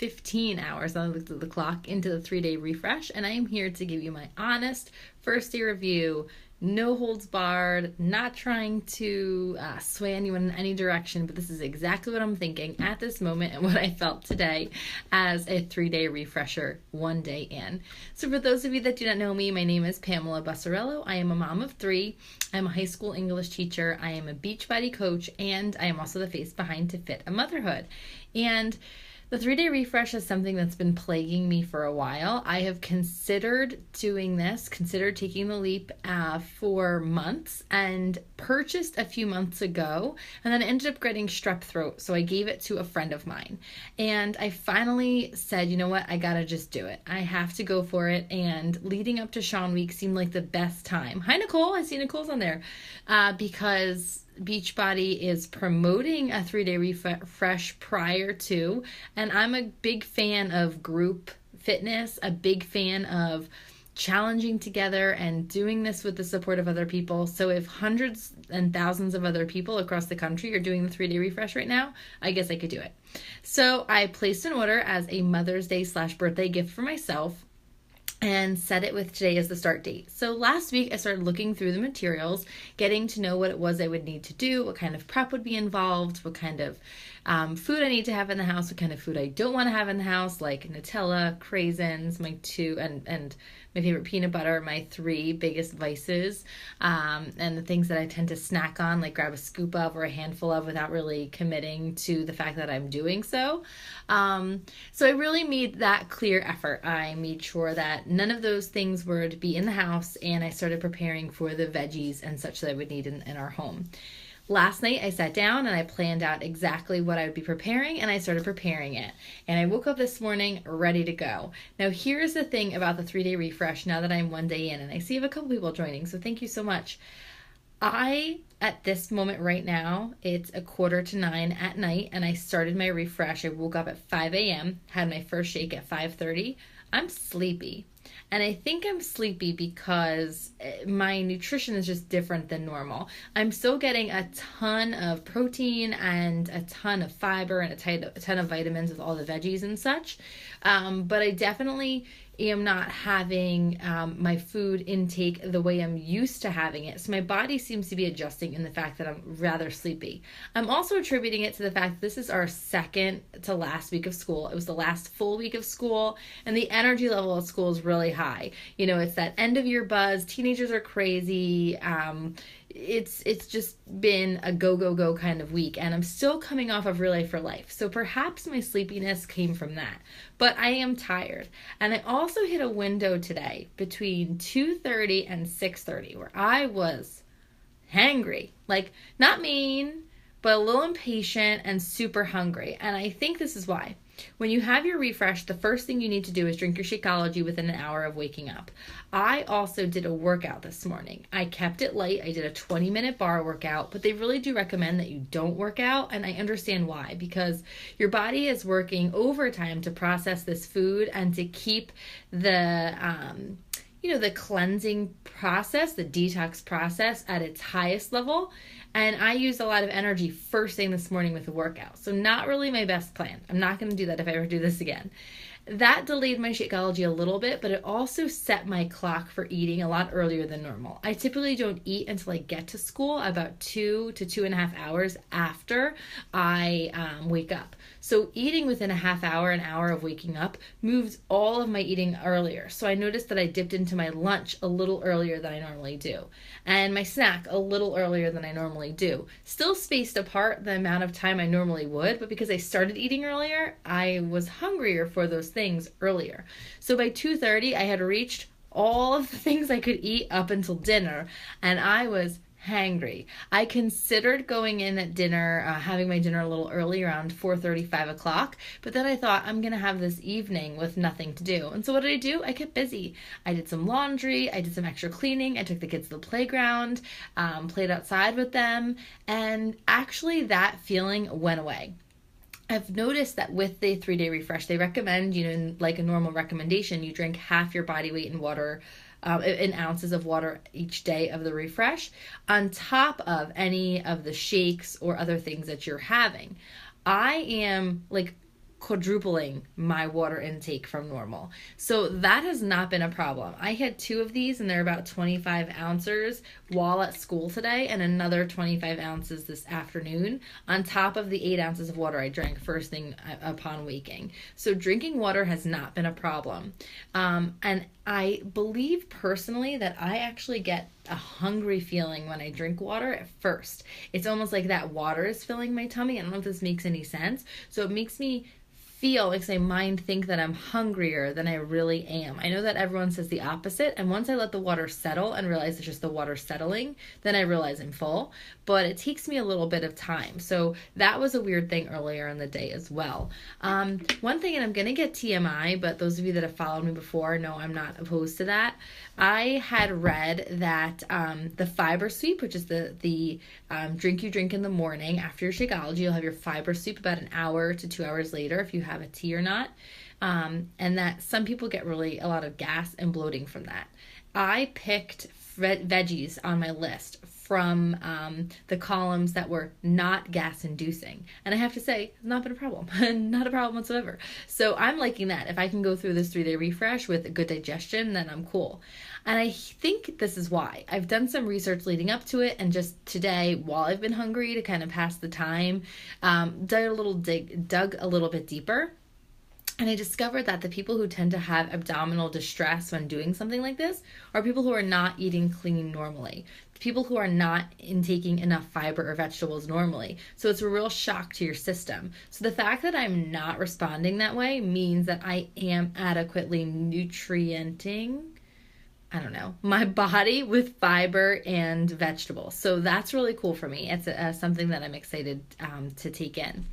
15 hours, I looked at the clock, into the 3-day refresh, and I am here to give you my honest first day review. No holds barred, not trying to sway anyone in any direction, but this is exactly what I'm thinking at this moment and what I felt today as a 3-day refresher, one day in. So for those of you that do not know me, my name is Pamela Bussarello. I am a mom of 3. I'm a high school English teacher. I am a Beachbody coach, and I am also the face behind To Fit a Motherhood. And the 3-day refresh is something that's been plaguing me for a while. I have considered doing this, considered taking the leap for months, and purchased a few months ago, and then I ended up getting strep throat, so I gave it to a friend of mine. And I finally said, you know what, I gotta just do it. I have to go for it, and leading up to Sean Week seemed like the best time. Hi, Nicole. I see Nicole's on there. Because Beachbody is promoting a 3-day refresh prior to, and I'm a big fan of group fitness, a big fan of challenging together and doing this with the support of other people. So if hundreds and thousands of other people across the country are doing the 3-day refresh right now, I guess I could do it. So I placed an order as a Mother's Day / birthday gift for myself, and set it with today as the start date. So last week I started looking through the materials, getting to know what it was I would need to do, what kind of prep would be involved, what kind of food I need to have in the house, what kind of food I don't want to have in the house, like Nutella, craisins, my 2, and my favorite peanut butter, my 3 biggest vices, and the things that I tend to snack on, like grab a scoop of or a handful of without really committing to the fact that I'm doing so. So I really made that clear effort. I made sure that none of those things were to be in the house, and I started preparing for the veggies and such that I would need in our home. Last night I sat down and I planned out exactly what I would be preparing, and I started preparing it. And I woke up this morning ready to go. Now here's the thing about the 3-day refresh now that I'm one day in, and I see I have a couple people joining, so thank you so much. At this moment right now, it's 8:45 at night, and I started my refresh. I woke up at 5 a.m., had my first shake at 5:30. I'm sleepy. And I think I'm sleepy because my nutrition is just different than normal. I'm still getting a ton of protein and a ton of fiber and a ton of vitamins with all the veggies and such. But I definitely am not having my food intake the way I'm used to having it. So my body seems to be adjusting in the fact that I'm rather sleepy. I'm also attributing it to the fact that this is our second to last week of school. It was the last full week of school, and the energy level at school is really high. You know, it's that end of year buzz. Teenagers are crazy. It's just been a go kind of week, and I'm still coming off of Relay for Life. So perhaps my sleepiness came from that, but I am tired. And I also hit a window today between 2:30 and 6:30 where I was hangry, like not mean, but a little impatient and super hungry. And I think this is why. When you have your refresh, the first thing you need to do is drink your Shakeology within an hour of waking up. I also did a workout this morning. I kept it light. I did a 20-minute bar workout, but they really do recommend that you don't work out, and I understand why, because your body is working overtime to process this food and to keep the the cleansing process, the detox process at its highest level. And I used a lot of energy first thing this morning with the workout. So not really my best plan. I'm not going to do that if I ever do this again. That delayed my Shakeology a little bit, but it also set my clock for eating a lot earlier than normal. I typically don't eat until I get to school, about 2 to 2.5 hours after I wake up. So eating within a half hour, an hour of waking up moves all of my eating earlier. So I noticed that I dipped into my lunch a little earlier than I normally do, and my snack a little earlier than I normally do. Still spaced apart the amount of time I normally would, but because I started eating earlier, I was hungrier for those things earlier. So by 2:30, I had reached all of the things I could eat up until dinner, and I was hangry. I considered going in at dinner, having my dinner a little early, around 4:30, 5 o'clock, but then I thought, I'm going to have this evening with nothing to do. And so what did I do? I kept busy. I did some laundry, I did some extra cleaning, I took the kids to the playground, played outside with them, and actually that feeling went away. I've noticed that with the 3-day refresh, they recommend, like a normal recommendation, you drink half your body weight in water, in ounces of water each day of the refresh, on top of any of the shakes or other things that you're having. I am quadrupling my water intake from normal. So that has not been a problem. I had 2 of these and they're about 25 ounces while at school today, and another 25 ounces this afternoon on top of the 8 ounces of water I drank first thing upon waking. So drinking water has not been a problem. And I believe personally that I actually get a hungry feeling when I drink water at first. It's almost like that water is filling my tummy. I don't know if this makes any sense. So it makes me feel, like my mind think that I'm hungrier than I really am. I know that everyone says the opposite, and once I let the water settle and realize it's just the water settling, then I realize I'm full, but it takes me a little bit of time. So that was a weird thing earlier in the day as well. One thing, and I'm going to get TMI, but those of you that have followed me before know I'm not opposed to that. I had read that the fiber sweep, which is the drink you drink in the morning after your Shakeology, you'll have your fiber sweep about an hour to 2 hours later if you have a tea or not, and that some people get really a lot of gas and bloating from that. I picked veggies on my list from the columns that were not gas inducing, and I have to say it's not been a problem. Not a problem whatsoever. So I'm liking that. If I can go through this 3-day refresh with a good digestion, then I'm cool. And I think this is why. I've done some research leading up to it, and just today, while I've been hungry to kind of pass the time, dug a little bit deeper. And I discovered that the people who tend to have abdominal distress when doing something like this are people who are not eating clean normally. People who are not intaking enough fiber or vegetables normally. So it's a real shock to your system. So the fact that I'm not responding that way means that I am adequately nutrienting, my body with fiber and vegetables. So that's really cool for me. It's something that I'm excited to take in.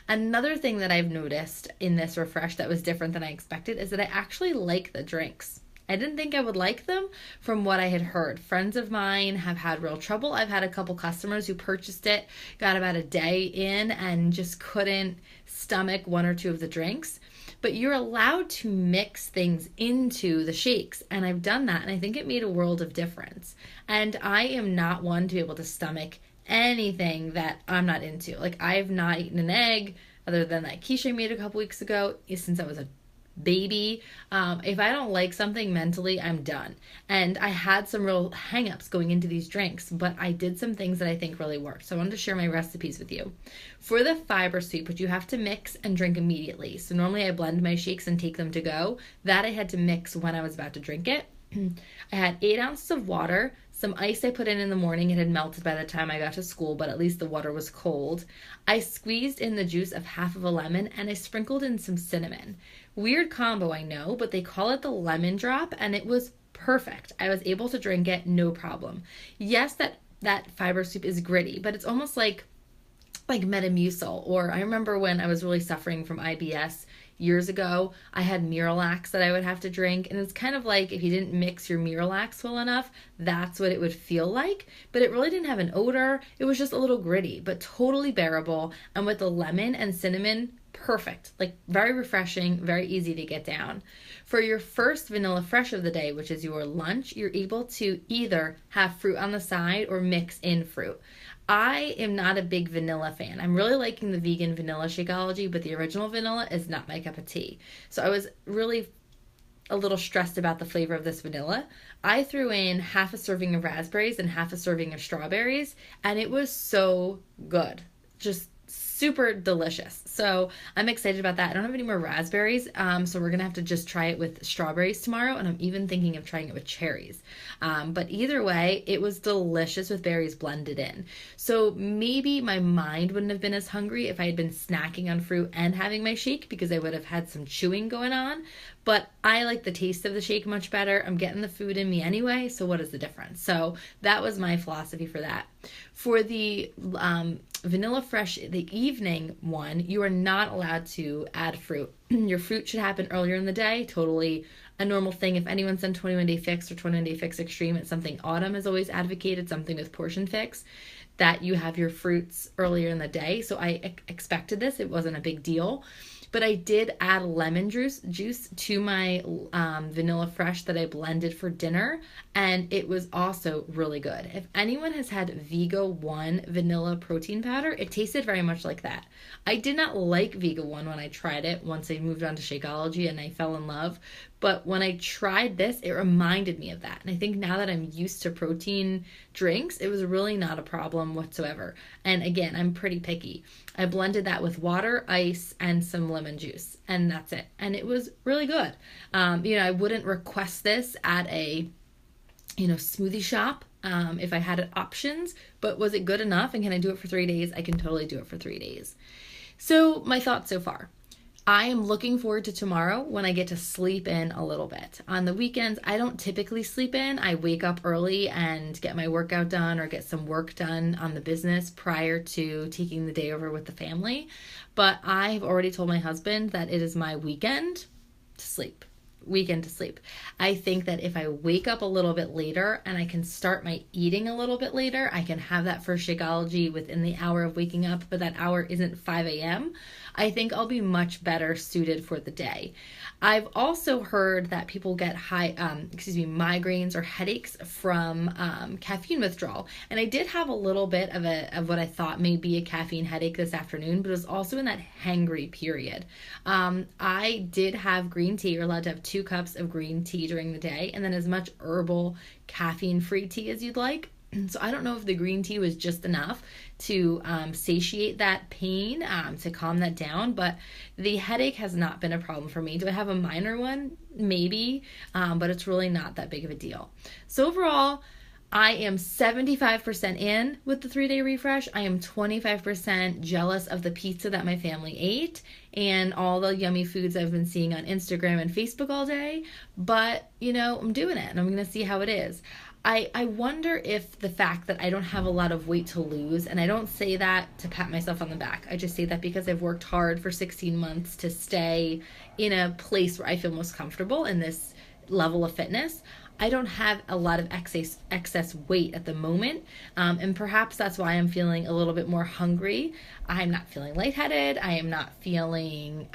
Another thing that I've noticed in this refresh that was different than I expected is that I actually like the drinks. I didn't think I would like them from what I had heard. Friends of mine have had real trouble. I've had a couple customers who purchased it, got about a day in, and just couldn't stomach 1 or 2 of the drinks. But you're allowed to mix things into the shakes, and I've done that, and I think it made a world of difference. And I am not one to be able to stomach anything that I'm not into. Like, I've not eaten an egg other than that quiche I made a couple weeks ago since I was a baby. If I don't like something mentally, I'm done. And I had some real hang-ups going into these drinks, but I did some things that I think really worked. So I wanted to share my recipes with you. For the fiber sweep, which you have to mix and drink immediately. So normally I blend my shakes and take them to go. That I had to mix when I was about to drink it. I had 8 ounces of water, some ice I put in the morning. It had melted by the time I got to school, but at least the water was cold. I squeezed in the juice of half of a lemon, and I sprinkled in some cinnamon. Weird combo, I know, but they call it the lemon drop, and it was perfect. I was able to drink it, no problem. Yes, that fiber soup is gritty, but it's almost like Metamucil. Or I remember when I was really suffering from IBS years ago, I had Miralax that I would have to drink, and it's kind of like if you didn't mix your Miralax well enough, that's what it would feel like. But it really didn't have an odor. It was just a little gritty, but totally bearable. And with the lemon and cinnamon, perfect. Like, very refreshing, very easy to get down. For your first vanilla fresh of the day, which is your lunch, you're able to either have fruit on the side or mix in fruit. I am not a big vanilla fan. I'm really liking the vegan vanilla Shakeology, but the original vanilla is not my cup of tea. So I was really a little stressed about the flavor of this vanilla. I threw in half a serving of raspberries and half a serving of strawberries, and it was so good. Just super delicious. So I'm excited about that. I don't have any more raspberries, so we're gonna have to just try it with strawberries tomorrow, and I'm even thinking of trying it with cherries. But either way, it was delicious with berries blended in. So maybe my mind wouldn't have been as hungry if I had been snacking on fruit and having my shake, because I would have had some chewing going on. But I like the taste of the shake much better. I'm getting the food in me anyway, so what is the difference? So that was my philosophy for that. For the vanilla fresh, the evening one, you are not allowed to add fruit. Your fruit should happen earlier in the day, totally a normal thing. If anyone's done 21 Day Fix or 21 Day Fix Extreme, it's something Autumn has always advocated, something with Portion Fix, that you have your fruits earlier in the day. So I expected this. It wasn't a big deal. But I did add lemon juice to my Vanilla Fresh that I blended for dinner, and it was also really good. If anyone has had Vega One vanilla protein powder, it tasted very much like that. I did not like Vega One when I tried it once I moved on to Shakeology and I fell in love. But when I tried this, it reminded me of that. And I think now that I'm used to protein drinks, it was really not a problem whatsoever. And again, I'm pretty picky. I blended that with water, ice, and some lemon juice, and that's it. And it was really good. I wouldn't request this at a, smoothie shop if I had options, but was it good enough? And can I do it for 3 days? I can totally do it for 3 days. So my thoughts so far. I am looking forward to tomorrow when I get to sleep in a little bit. On the weekends, I don't typically sleep in. I wake up early and get my workout done or get some work done on the business prior to taking the day over with the family. But I've already told my husband that it is my weekend to sleep. I think that if I wake up a little bit later and I can start my eating a little bit later, I can have that first Shakeology within the hour of waking up, but that hour isn't 5 a.m. I think I'll be much better suited for the day. I've also heard that people get migraines or headaches from caffeine withdrawal. And I did have a little bit of what I thought may be a caffeine headache this afternoon, but it was also in that hangry period. I did have green tea. You're allowed to have 2 cups of green tea during the day, and then as much herbal caffeine-free tea as you'd like. So I don't know if the green tea was just enough to satiate that pain, to calm that down, but the headache has not been a problem for me. Do I have a minor one? Maybe, but it's really not that big of a deal. So overall, I am 75% in with the 3-day refresh. I am 25% jealous of the pizza that my family ate and all the yummy foods I've been seeing on Instagram and Facebook all day. But, I'm doing it and I'm going to see how it is. I wonder if the fact that I don't have a lot of weight to lose, and I don't say that to pat myself on the back. I just say that because I've worked hard for 16 months to stay in a place where I feel most comfortable in this level of fitness. I don't have a lot of excess weight at the moment, and perhaps that's why I'm feeling a little bit more hungry. I'm not feeling lightheaded. I am not feeling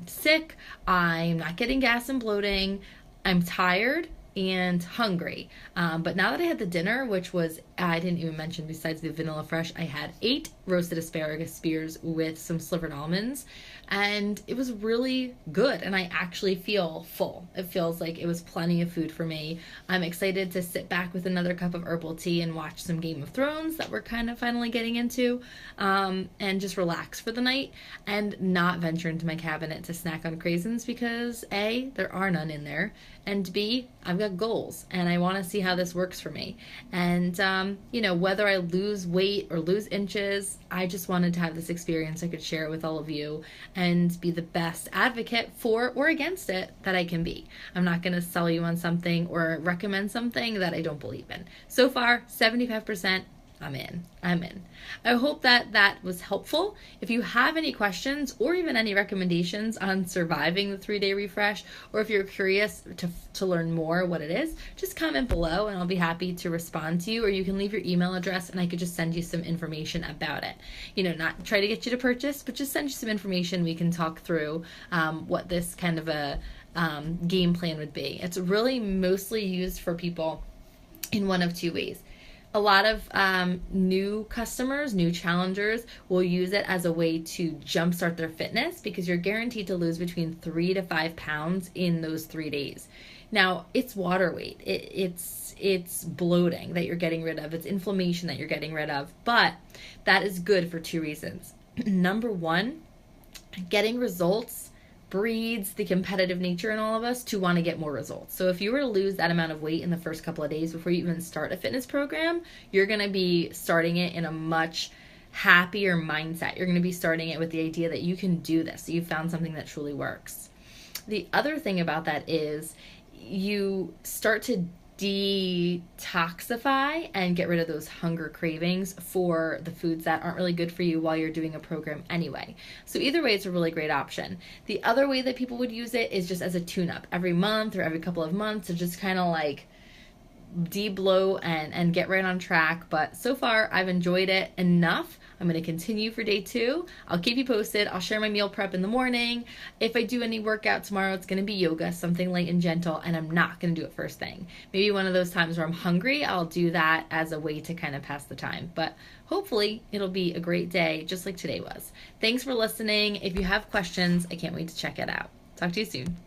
sick. I'm not getting gas and bloating. I'm tired and hungry. But now that I had the dinner, which was, I didn't even mention, besides the Vanilla Fresh, I had 8 roasted asparagus spears with some slivered almonds, and it was really good, and I actually feel full. It feels like it was plenty of food for me. I'm excited to sit back with another cup of herbal tea and watch some Game of Thrones that we're kind of finally getting into, and just relax for the night and not venture into my cabinet to snack on craisins because A, there are none in there, and B, I've got goals and I want to see how this works for me. And, whether I lose weight or lose inches, I just wanted to have this experience I could share with all of you and be the best advocate for or against it that I can be. I'm not going to sell you on something or recommend something that I don't believe in. So far, 75%. I'm in. I hope that was helpful. If you have any questions or even any recommendations on surviving the 3-day refresh, or if you're curious to learn more what it is, just comment below and I'll be happy to respond to you, or you can leave your email address and I could just send you some information about it. Not try to get you to purchase, but just send you some information. We can talk through what this kind of a game plan would be. It's really mostly used for people in one of 2 ways. A lot of new customers, new challengers will use it as a way to jumpstart their fitness because you're guaranteed to lose between 3 to 5 pounds in those 3 days. Now, it's water weight. It's bloating that you're getting rid of. It's inflammation that you're getting rid of. But that is good for 2 reasons. Number 1, getting results breeds the competitive nature in all of us to want to get more results. So if you were to lose that amount of weight in the first couple of days before you even start a fitness program, you're going to be starting it in a much happier mindset. You're going to be starting it with the idea that you can do this. So you found something that truly works. The other thing about that is you start to detoxify and get rid of those hunger cravings for the foods that aren't really good for you while you're doing a program anyway. So either way, it's a really great option. The other way that people would use it is just as a tune-up every month or every couple of months to just kind of like de-blow and get right on track. But so far, I've enjoyed it enough. I'm going to continue for day 2. I'll keep you posted. I'll share my meal prep in the morning. If I do any workout tomorrow, it's going to be yoga, something light and gentle, and I'm not going to do it first thing. Maybe one of those times where I'm hungry, I'll do that as a way to kind of pass the time. But hopefully it'll be a great day, just like today was. Thanks for listening. If you have questions, I can't wait to check it out. Talk to you soon.